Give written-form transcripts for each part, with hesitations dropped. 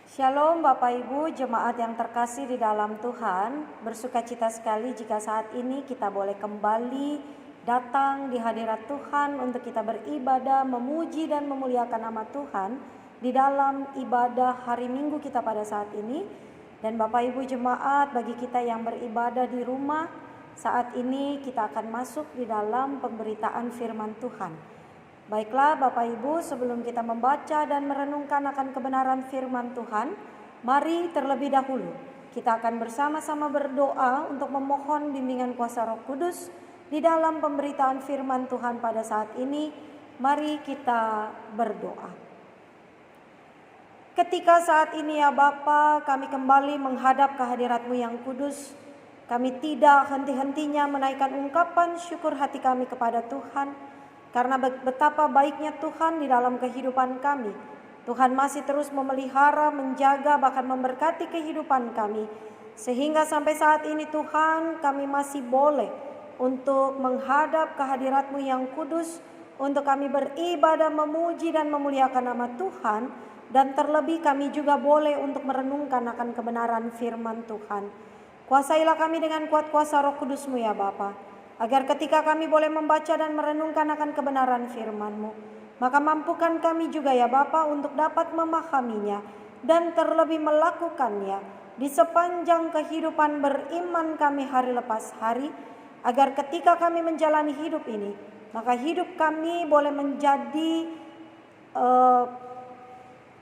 Shalom Bapak Ibu, jemaat yang terkasih di dalam Tuhan. Bersukacita sekali jika saat ini kita boleh kembali datang di hadirat Tuhan untuk kita beribadah, memuji dan memuliakan nama Tuhan di dalam ibadah hari Minggu kita pada saat ini. Dan Bapak Ibu jemaat, bagi kita yang beribadah di rumah, saat ini kita akan masuk di dalam pemberitaan firman Tuhan. Baiklah Bapak Ibu, sebelum kita membaca dan merenungkan akan kebenaran firman Tuhan, mari terlebih dahulu kita akan bersama-sama berdoa untuk memohon bimbingan kuasa Roh Kudus di dalam pemberitaan firman Tuhan pada saat ini. Mari kita berdoa. Ketika saat ini ya Bapa, kami kembali menghadap kehadirat-Mu yang kudus, kami tidak henti-hentinya menaikkan ungkapan syukur hati kami kepada Tuhan. Karena betapa baiknya Tuhan di dalam kehidupan kami. Tuhan masih terus memelihara, menjaga, bahkan memberkati kehidupan kami. Sehingga sampai saat ini Tuhan, kami masih boleh untuk menghadap kehadirat-Mu yang kudus, untuk kami beribadah, memuji dan memuliakan nama Tuhan. Dan terlebih kami juga boleh untuk merenungkan akan kebenaran firman Tuhan. Kuasailah kami dengan kuat kuasa Roh Kudus-Mu ya Bapa, agar ketika kami boleh membaca dan merenungkan akan kebenaran firman-Mu, maka mampukan kami juga ya Bapa untuk dapat memahaminya dan terlebih melakukannya di sepanjang kehidupan beriman kami hari lepas hari, agar ketika kami menjalani hidup ini, maka hidup kami boleh menjadi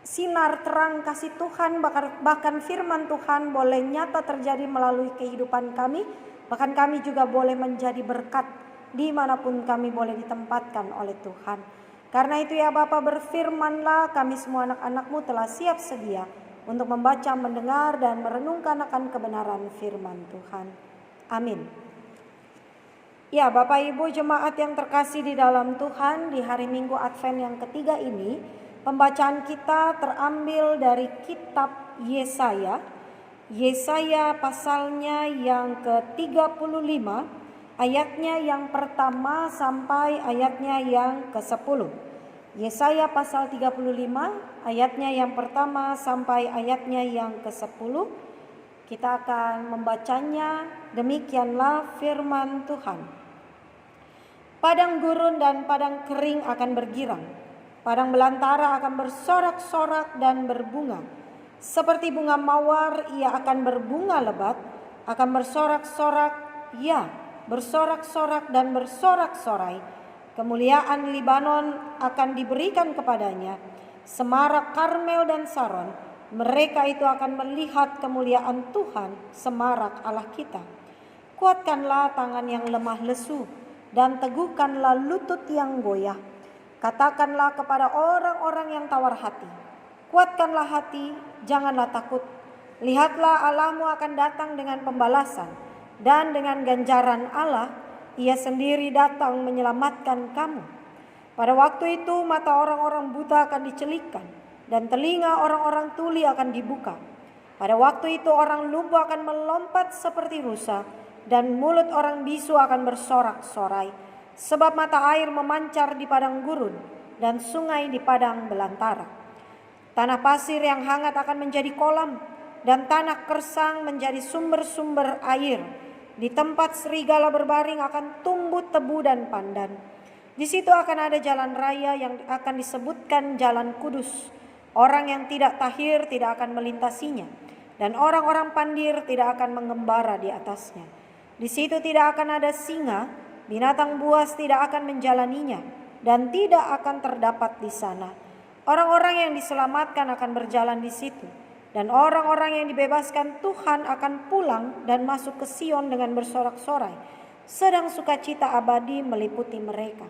sinar terang kasih Tuhan, bahkan firman Tuhan boleh nyata terjadi melalui kehidupan kami. Bahkan kami juga boleh menjadi berkat dimanapun kami boleh ditempatkan oleh Tuhan. Karena itu ya Bapa, berfirmanlah, kami semua anak-anak-Mu telah siap sedia untuk membaca, mendengar dan merenungkan akan kebenaran firman Tuhan. Amin. Ya Bapak Ibu jemaat yang terkasih di dalam Tuhan, di hari Minggu Advent yang ketiga ini, pembacaan kita terambil dari kitab Yesaya. Yesaya pasalnya yang ke-35, ayatnya yang pertama sampai ayatnya yang ke-10. Yesaya pasal 35, ayatnya yang pertama sampai ayatnya yang ke-10. Kita akan membacanya, demikianlah firman Tuhan. Padang gurun dan padang kering akan bergirang, padang belantara akan bersorak-sorak dan berbunga. Seperti bunga mawar ia akan berbunga lebat, akan bersorak-sorak, ya bersorak-sorak dan bersorak-sorai. Kemuliaan Libanon akan diberikan kepadanya, semarak Karmel dan Saron. Mereka itu akan melihat kemuliaan Tuhan, semarak Allah kita. Kuatkanlah tangan yang lemah lesu dan teguhkanlah lutut yang goyah. Katakanlah kepada orang-orang yang tawar hati, kuatkanlah hati, janganlah takut. Lihatlah Allahmu akan datang dengan pembalasan, dan dengan ganjaran Allah, ia sendiri datang menyelamatkan kamu. Pada waktu itu mata orang-orang buta akan dicelikkan, dan telinga orang-orang tuli akan dibuka. Pada waktu itu orang lumpuh akan melompat seperti rusa, dan mulut orang bisu akan bersorak-sorai. Sebab mata air memancar di padang gurun, dan sungai di padang belantara. Tanah pasir yang hangat akan menjadi kolam, dan tanah kersang menjadi sumber-sumber air. Di tempat serigala berbaring akan tumbuh tebu dan pandan. Di situ akan ada jalan raya yang akan disebutkan Jalan Kudus. Orang yang tidak tahir tidak akan melintasinya, dan orang-orang pandir tidak akan mengembara di atasnya. Di situ tidak akan ada singa, binatang buas tidak akan menjalaninya, dan tidak akan terdapat di sana. Orang-orang yang diselamatkan akan berjalan di situ, dan orang-orang yang dibebaskan Tuhan akan pulang dan masuk ke Sion dengan bersorak-sorai, sedang sukacita abadi meliputi mereka.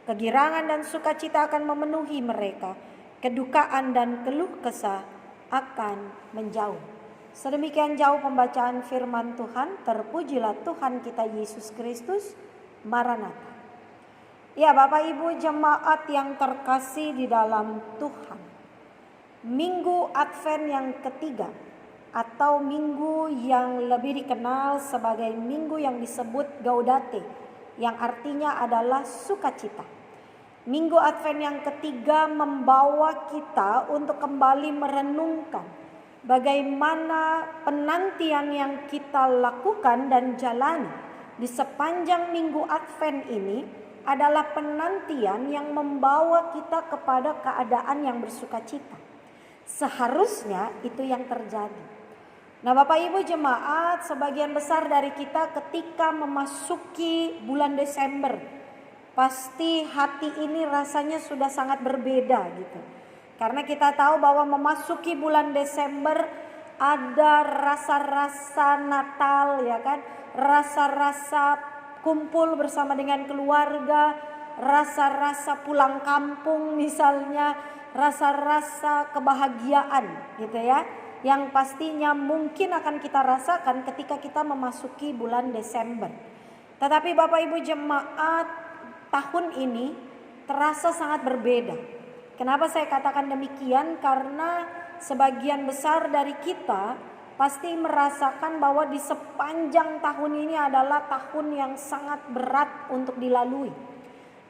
Kegirangan dan sukacita akan memenuhi mereka, kedukaan dan keluh kesah akan menjauh. Sedemikian jauh pembacaan firman Tuhan. Terpujilah Tuhan kita Yesus Kristus. Maranatha. Ya Bapak Ibu jemaat yang terkasih di dalam Tuhan, Minggu Advent yang ketiga, atau minggu yang lebih dikenal sebagai minggu yang disebut Gaudete, yang artinya adalah sukacita. Minggu Advent yang ketiga membawa kita untuk kembali merenungkan bagaimana penantian yang kita lakukan dan jalani di sepanjang minggu Advent ini adalah penantian yang membawa kita kepada keadaan yang bersukacita. Seharusnya itu yang terjadi. Nah, Bapak Ibu jemaat, sebagian besar dari kita ketika memasuki bulan Desember, pasti hati ini rasanya sudah sangat berbeda gitu. Karena kita tahu bahwa memasuki bulan Desember ada rasa-rasa Natal, ya kan? Rasa-rasa kumpul bersama dengan keluarga, rasa-rasa pulang kampung misalnya, rasa-rasa kebahagiaan gitu ya. Yang pastinya mungkin akan kita rasakan ketika kita memasuki bulan Desember. Tetapi Bapak Ibu jemaat, tahun ini terasa sangat berbeda. Kenapa saya katakan demikian? Karena sebagian besar dari kita pasti merasakan bahwa di sepanjang tahun ini adalah tahun yang sangat berat untuk dilalui.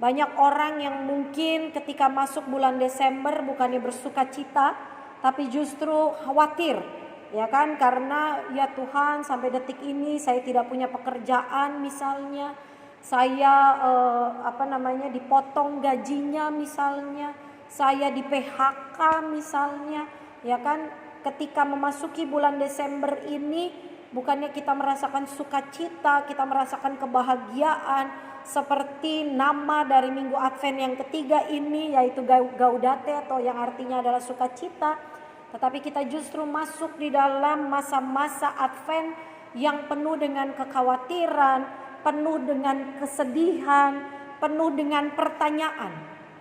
Banyak orang yang mungkin ketika masuk bulan Desember bukannya bersuka cita, tapi justru khawatir, ya kan? Karena ya Tuhan, sampai detik ini saya tidak punya pekerjaan misalnya, saya dipotong gajinya misalnya, saya di PHK misalnya, ya kan? Ketika memasuki bulan Desember ini bukannya kita merasakan sukacita, kita merasakan kebahagiaan seperti nama dari minggu Advent yang ketiga ini, yaitu Gaudate atau yang artinya adalah sukacita. Tetapi kita justru masuk di dalam masa-masa Advent yang penuh dengan kekhawatiran, penuh dengan kesedihan, penuh dengan pertanyaan.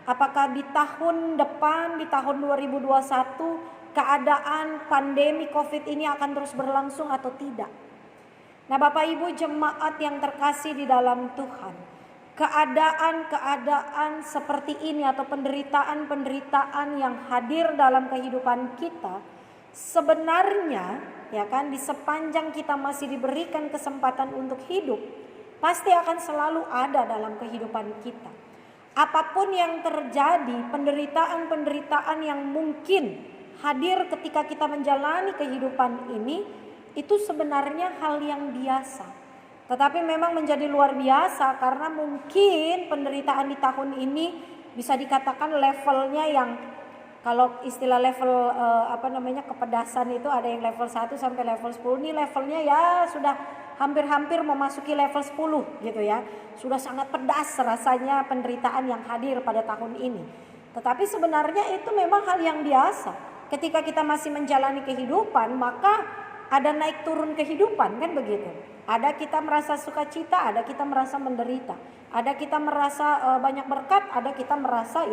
Apakah di tahun depan, di tahun 2021, keadaan pandemi COVID ini akan terus berlangsung atau tidak? Nah, Bapak Ibu jemaat yang terkasih di dalam Tuhan, keadaan-keadaan seperti ini atau penderitaan-penderitaan yang hadir dalam kehidupan kita sebenarnya, ya kan, di sepanjang kita masih diberikan kesempatan untuk hidup, pasti akan selalu ada dalam kehidupan kita. Apapun yang terjadi, penderitaan-penderitaan yang mungkin hadir ketika kita menjalani kehidupan ini, itu sebenarnya hal yang biasa. Tetapi memang menjadi luar biasa karena mungkin penderitaan di tahun ini bisa dikatakan levelnya yang, kalau istilah level kepedasan itu ada yang level 1 sampai level 10. Ini levelnya ya sudah hampir-hampir memasuki level 10 gitu ya. Sudah sangat pedas rasanya penderitaan yang hadir pada tahun ini. Tetapi sebenarnya itu memang hal yang biasa. Ketika kita masih menjalani kehidupan, maka ada naik turun kehidupan, kan begitu. Ada kita merasa sukacita, ada kita merasa menderita. Ada kita merasa banyak berkat, ada kita merasa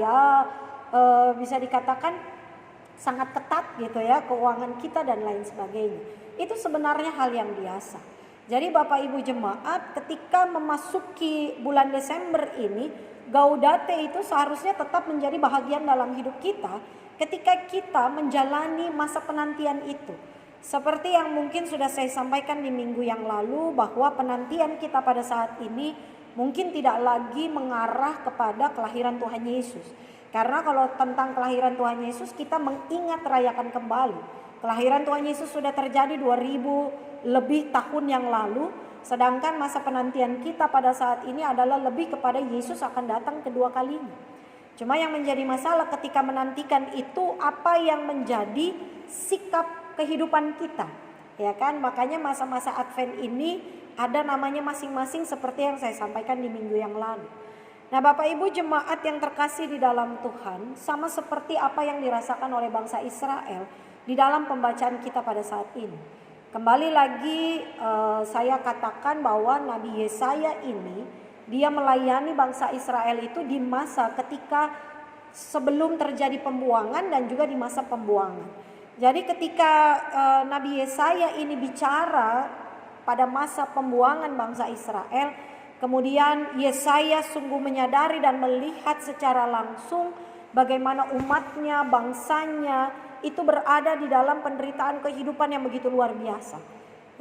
bisa dikatakan sangat ketat gitu ya, keuangan kita dan lain sebagainya. Itu sebenarnya hal yang biasa. Jadi Bapak Ibu jemaat, ketika memasuki bulan Desember ini, Gaudate itu seharusnya tetap menjadi bahagian dalam hidup kita ketika kita menjalani masa penantian itu. Seperti yang mungkin sudah saya sampaikan di minggu yang lalu, bahwa penantian kita pada saat ini mungkin tidak lagi mengarah kepada kelahiran Tuhan Yesus. Karena kalau tentang kelahiran Tuhan Yesus, kita mengingat rayakan kembali. Kelahiran Tuhan Yesus sudah terjadi 2000 lebih tahun yang lalu. Sedangkan masa penantian kita pada saat ini adalah lebih kepada Yesus akan datang kedua kalinya. Cuma yang menjadi masalah ketika menantikan itu, apa yang menjadi sikap kehidupan kita, ya kan? Makanya masa-masa Advent ini ada namanya masing-masing seperti yang saya sampaikan di minggu yang lalu. Nah, Bapak Ibu jemaat yang terkasih di dalam Tuhan, sama seperti apa yang dirasakan oleh bangsa Israel di dalam pembacaan kita pada saat ini. Kembali lagi saya katakan bahwa Nabi Yesaya ini, dia melayani bangsa Israel itu di masa ketika sebelum terjadi pembuangan dan juga di masa pembuangan. Jadi ketika Nabi Yesaya ini bicara pada masa pembuangan bangsa Israel, kemudian Yesaya sungguh menyadari dan melihat secara langsung bagaimana umatnya, bangsanya itu berada di dalam penderitaan kehidupan yang begitu luar biasa.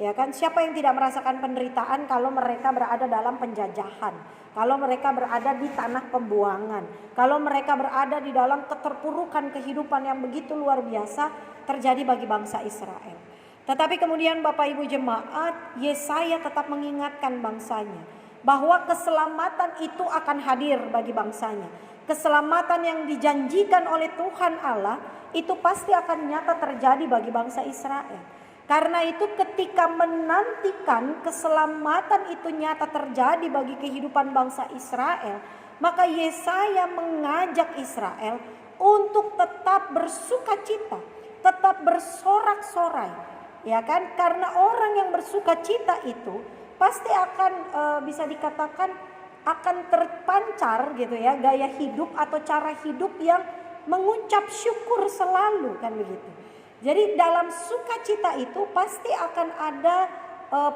Ya kan, siapa yang tidak merasakan penderitaan kalau mereka berada dalam penjajahan, kalau mereka berada di tanah pembuangan, kalau mereka berada di dalam keterpurukan kehidupan yang begitu luar biasa, terjadi bagi bangsa Israel. Tetapi kemudian Bapak Ibu jemaat, Yesaya tetap mengingatkan bangsanya bahwa keselamatan itu akan hadir bagi bangsanya. Keselamatan yang dijanjikan oleh Tuhan Allah itu pasti akan nyata terjadi bagi bangsa Israel. Karena itu ketika menantikan keselamatan itu nyata terjadi bagi kehidupan bangsa Israel, maka Yesaya mengajak Israel untuk tetap bersukacita, tetap bersorak-sorai, ya kan? Karena orang yang bersukacita itu pasti akan bisa dikatakan akan terpancar gitu ya, gaya hidup atau cara hidup yang mengucap syukur selalu, kan begitu. Jadi dalam sukacita itu pasti akan ada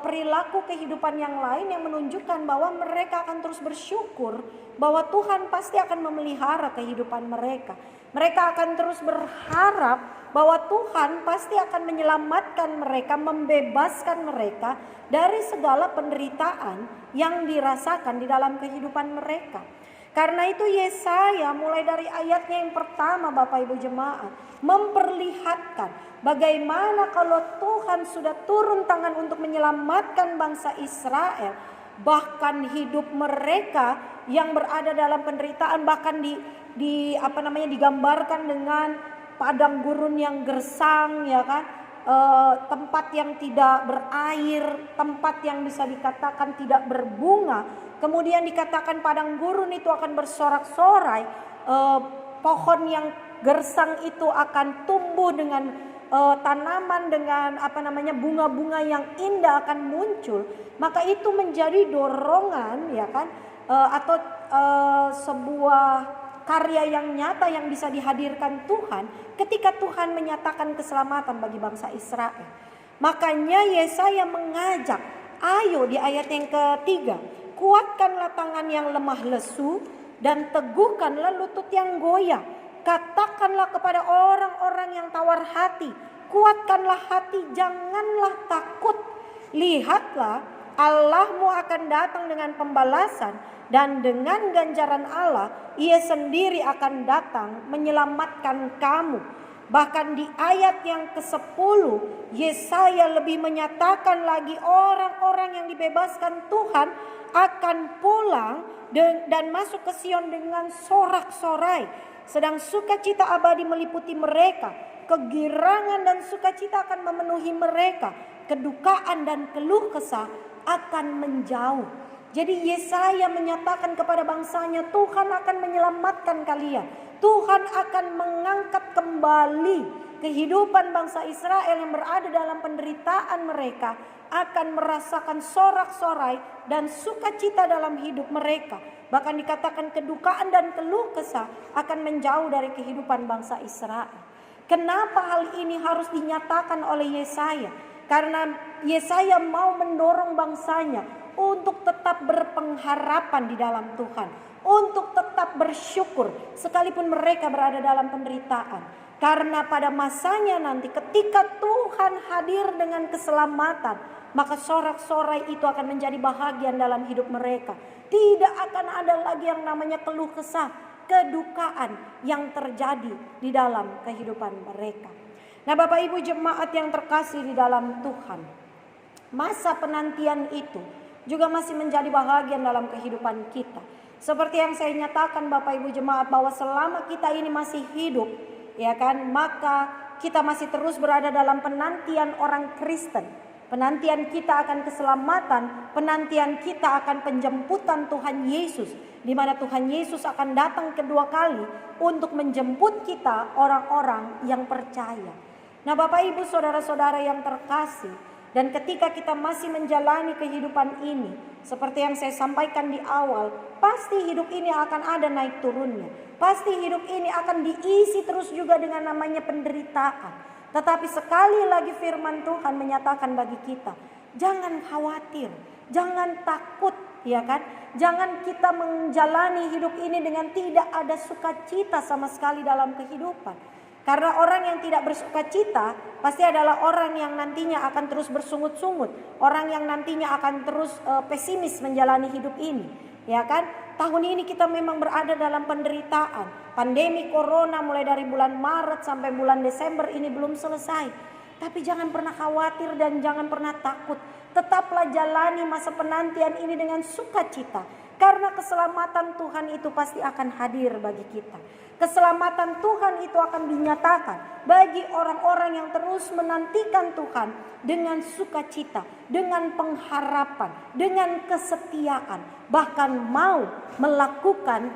perilaku kehidupan yang lain yang menunjukkan bahwa mereka akan terus bersyukur bahwa Tuhan pasti akan memelihara kehidupan mereka. Mereka akan terus berharap bahwa Tuhan pasti akan menyelamatkan mereka, membebaskan mereka dari segala penderitaan yang dirasakan di dalam kehidupan mereka. Karena itu Yesaya mulai dari ayatnya yang pertama Bapak Ibu jemaat memperlihatkan bagaimana kalau Tuhan sudah turun tangan untuk menyelamatkan bangsa Israel, bahkan hidup mereka yang berada dalam penderitaan bahkan digambarkan dengan padang gurun yang gersang, ya kan, tempat yang tidak berair, tempat yang bisa dikatakan tidak berbunga. Kemudian dikatakan padang gurun itu akan bersorak-sorai, pohon yang gersang itu akan tumbuh dengan tanaman dengan bunga-bunga yang indah akan muncul. Maka itu menjadi dorongan, ya kan, atau sebuah karya yang nyata yang bisa dihadirkan Tuhan ketika Tuhan menyatakan keselamatan bagi bangsa Israel. Makanya Yesaya mengajak, ayo di ayat yang ketiga, kuatkanlah tangan yang lemah lesu dan teguhkanlah lutut yang goyah. Katakanlah kepada orang-orang yang tawar hati, kuatkanlah hati, janganlah takut. Lihatlah, Allahmu akan datang dengan pembalasan dan dengan ganjaran Allah Ia sendiri akan datang menyelamatkan kamu. Bahkan di ayat yang ke-10 Yesaya lebih menyatakan lagi orang-orang yang dibebaskan Tuhan akan pulang dan masuk ke Sion dengan sorak-sorai. Sedang sukacita abadi meliputi mereka. Kegirangan dan sukacita akan memenuhi mereka. Kedukaan dan keluh kesah akan menjauh. Jadi Yesaya menyatakan kepada bangsanya, Tuhan akan menyelamatkan kalian. Tuhan akan mengangkat kembali kehidupan bangsa Israel yang berada dalam penderitaan mereka. Akan merasakan sorak-sorai dan sukacita dalam hidup mereka. Bahkan dikatakan kedukaan dan keluh kesah akan menjauh dari kehidupan bangsa Israel. Kenapa hal ini harus dinyatakan oleh Yesaya? Karena Yesaya mau mendorong bangsanya untuk tetap berpengharapan di dalam Tuhan, untuk tetap bersyukur sekalipun mereka berada dalam penderitaan. Karena pada masanya nanti ketika Tuhan hadir dengan keselamatan, maka sorak-sorai itu akan menjadi bahagian dalam hidup mereka. Tidak akan ada lagi yang namanya keluh kesah, kedukaan yang terjadi di dalam kehidupan mereka. Nah, Bapak Ibu jemaat yang terkasih di dalam Tuhan, masa penantian itu juga masih menjadi bahagian dalam kehidupan kita. Seperti yang saya nyatakan Bapak Ibu jemaat, bahwa selama kita ini masih hidup, ya kan, maka kita masih terus berada dalam penantian orang Kristen. Penantian kita akan keselamatan, penantian kita akan penjemputan Tuhan Yesus, di mana Tuhan Yesus akan datang kedua kali untuk menjemput kita orang-orang yang percaya. Nah, Bapak Ibu saudara-saudara yang terkasih, dan ketika kita masih menjalani kehidupan ini, seperti yang saya sampaikan di awal, pasti hidup ini akan ada naik turunnya. Pasti hidup ini akan diisi terus juga dengan namanya penderitaan. Tetapi sekali lagi firman Tuhan menyatakan bagi kita, jangan khawatir, jangan takut, ya kan? Jangan kita menjalani hidup ini dengan tidak ada sukacita sama sekali dalam kehidupan. Karena orang yang tidak bersukacita pasti adalah orang yang nantinya akan terus bersungut-sungut. Orang yang nantinya akan terus pesimis menjalani hidup ini. Ya kan? Tahun ini kita memang berada dalam penderitaan. Pandemi corona mulai dari bulan Maret sampai bulan Desember ini belum selesai. Tapi jangan pernah khawatir dan jangan pernah takut. Tetaplah jalani masa penantian ini dengan sukacita. Karena keselamatan Tuhan itu pasti akan hadir bagi kita. Keselamatan Tuhan itu akan dinyatakan bagi orang-orang yang terus menantikan Tuhan dengan sukacita, dengan pengharapan, dengan kesetiaan, bahkan mau melakukan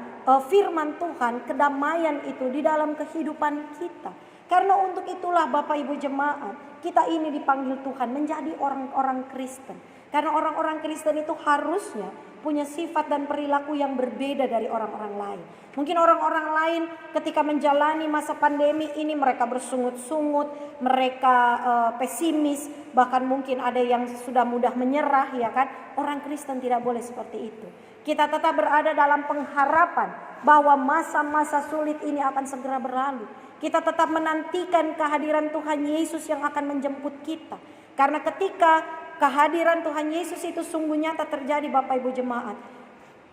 firman Tuhan, kedamaian itu di dalam kehidupan kita. Karena untuk itulah Bapak Ibu jemaat, kita ini dipanggil Tuhan menjadi orang-orang Kristen. Karena orang-orang Kristen itu harusnya punya sifat dan perilaku yang berbeda dari orang-orang lain. Mungkin orang-orang lain ketika menjalani masa pandemi ini mereka bersungut-sungut, mereka pesimis, bahkan mungkin ada yang sudah mudah menyerah, ya kan? Orang Kristen tidak boleh seperti itu. Kita tetap berada dalam pengharapan bahwa masa-masa sulit ini akan segera berlalu. Kita tetap menantikan kehadiran Tuhan Yesus yang akan menjemput kita. Karena ketika kehadiran Tuhan Yesus itu sungguh nyata terjadi Bapak Ibu jemaat.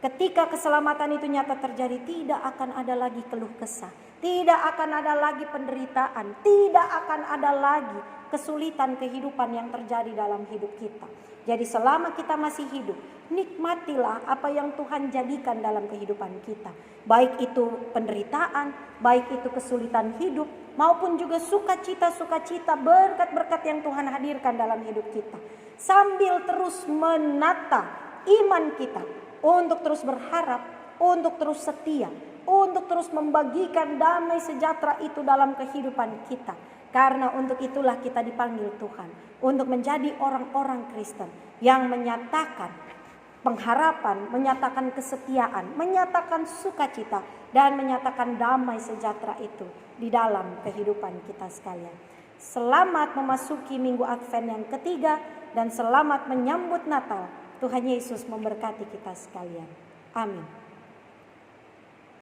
Ketika keselamatan itu nyata terjadi, tidak akan ada lagi keluh kesah. Tidak akan ada lagi penderitaan. Tidak akan ada lagi kesulitan kehidupan yang terjadi dalam hidup kita. Jadi selama kita masih hidup, nikmatilah apa yang Tuhan jadikan dalam kehidupan kita. Baik itu penderitaan, baik itu kesulitan hidup, maupun juga sukacita-sukacita, berkat-berkat yang Tuhan hadirkan dalam hidup kita. Sambil terus menata iman kita untuk terus berharap, untuk terus setia, untuk terus membagikan damai sejahtera itu dalam kehidupan kita. Karena untuk itulah kita dipanggil Tuhan, untuk menjadi orang-orang Kristen yang menyatakan pengharapan, menyatakan kesetiaan, menyatakan sukacita, dan menyatakan damai sejahtera itu di dalam kehidupan kita sekalian. Selamat memasuki Minggu Advent yang ketiga dan selamat menyambut Natal. Tuhan Yesus memberkati kita sekalian. Amin.